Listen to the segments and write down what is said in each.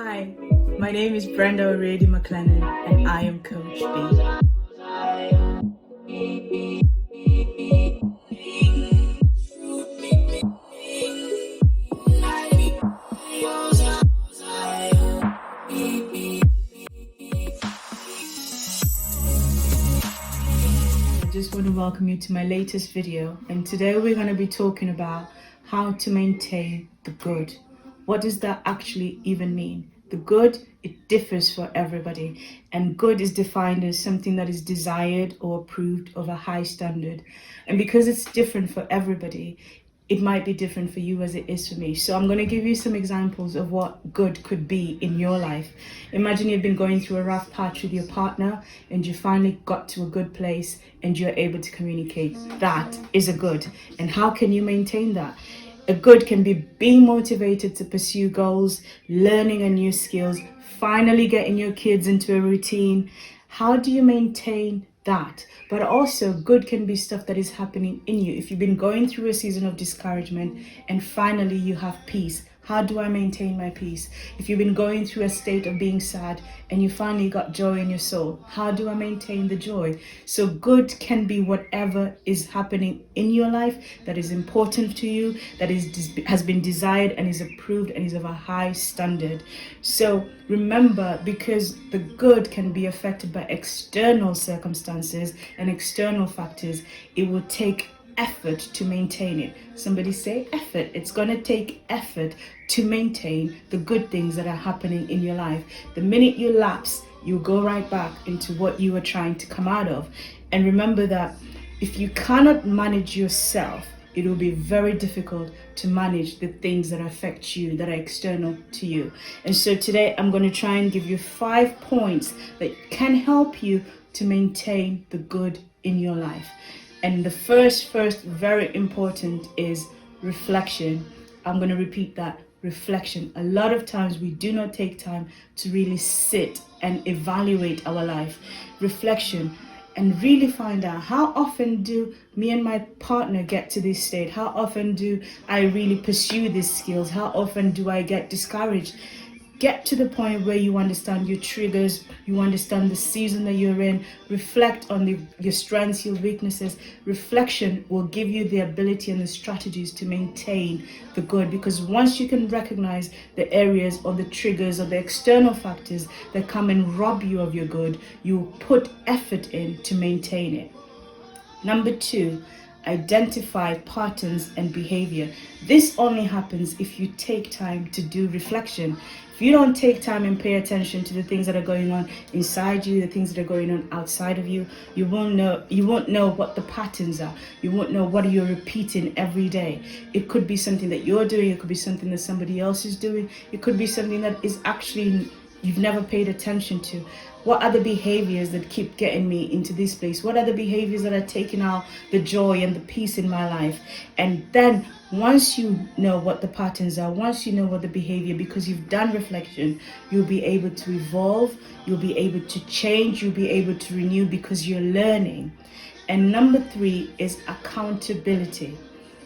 Hi, my name is Brenda O'Reilly McLennan and I am Coach B. I just want to welcome you to my latest video, and today we're going to be talking about how to maintain the good. What does that actually even mean? The good, it differs for everybody, and good is defined as something that is desired or approved of a high standard. And because it's different for everybody, it might be different for you as it is for me. So I'm going to give you some examples of what good could be in your life. Imagine you've been going through a rough patch with your partner and you finally got to a good place and you're able to communicate. That is a good. And how can you maintain that? A good can be being motivated to pursue goals, learning a new skills, finally getting your kids into a routine. How do you maintain that? But also, good can be stuff that is happening in you. If you've been going through a season of discouragement and finally you have peace, how do I maintain my peace? If you've been going through a state of being sad and you finally got joy in your soul, how do I maintain the joy? So good can be whatever is happening in your life that is important to you, that has been desired and is approved and is of a high standard. So remember, because the good can be affected by external circumstances and external factors, it will take effort to maintain it. Somebody say effort. It's going to take effort to maintain the good things that are happening in your life. The minute you lapse, you go right back into what you were trying to come out of. And remember that if you cannot manage yourself, it will be very difficult to manage the things that affect you, that are external to you. And so today I'm going to try and give you 5 points that can help you to maintain the good in your life. And the first very important is reflection. I'm going to repeat that. Reflection. A lot of times we do not take time to really sit and evaluate our life. Reflection. And really find out, how often do me and my partner get to this state? How often do I really pursue these skills? How often do I get discouraged? Get to the point where you understand your triggers, you understand the season that you're in. Reflect on your strengths, your weaknesses. Reflection will give you the ability and the strategies to maintain the good, because once you can recognize the areas or the triggers or the external factors that come and rob you of your good, you put effort in to maintain it. Number 2, identify patterns and behavior. This only happens if you take time to do reflection. If you don't take time and pay attention to the things that are going on inside you, the things that are going on outside of you, you won't know what the patterns are. You won't know what you're repeating every day. It could be something that you're doing, it could be something that somebody else is doing, it could be something that is actually you've never paid attention to. What are the behaviors that keep getting me into this place? What are the behaviors that are taking out the joy and the peace in my life? And then once you know what the patterns are, once you know what the behavior, because you've done reflection, you'll be able to evolve, you'll be able to change, you'll be able to renew because you're learning. And number 3 is accountability.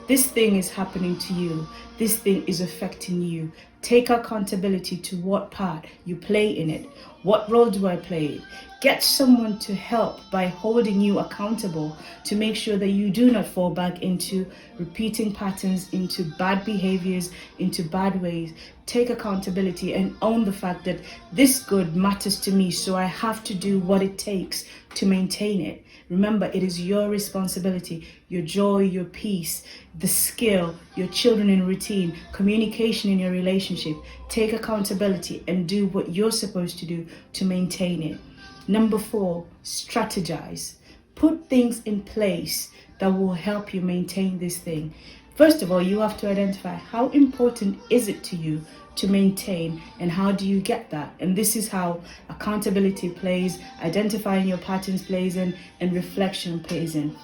This thing is happening to you. This thing is affecting you. Take accountability to what part you play in it. What role do I play? Get someone to help by holding you accountable to make sure that you do not fall back into repeating patterns, into bad behaviors, into bad ways. Take accountability and own the fact that this good matters to me, so I have to do what it takes to maintain it. Remember, it is your responsibility, your joy, your peace, the skill, your children in routine, communication in your relationship. Take accountability and do what you're supposed to do to maintain it. Number 4, strategize. Put things in place that will help you maintain this thing. First of all, you have to identify how important is it to you to maintain, and how do you get that? And this is how accountability plays, identifying your patterns plays in, and reflection plays in.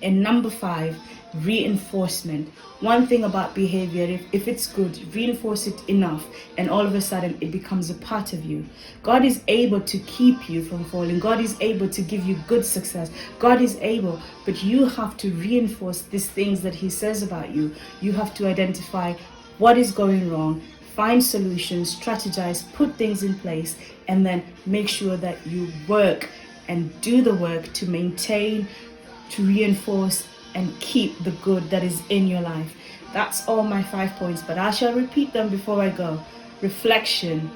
And number 5, reinforcement. One thing about behavior, if it's good, reinforce it enough and all of a sudden it becomes a part of you. God is able to keep you from falling. God is able to give you good success. God is able, but you have to reinforce these things that He says about you. You have to identify what is going wrong, find solutions, strategize, put things in place, and then make sure that you work and do the work to maintain, to reinforce, and keep the good that is in your life. That's all my 5 points, but I shall repeat them before I go. Reflection,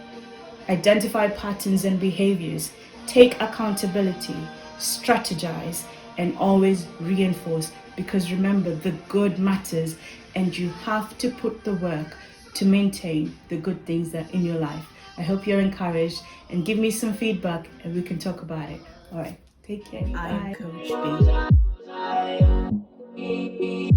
identify patterns and behaviors, take accountability, strategize, and always reinforce. Because remember, the good matters, and you have to put the work to maintain the good things that are in your life. I hope you're encouraged, and give me some feedback and we can talk about it. All right, take care. I am Coach B.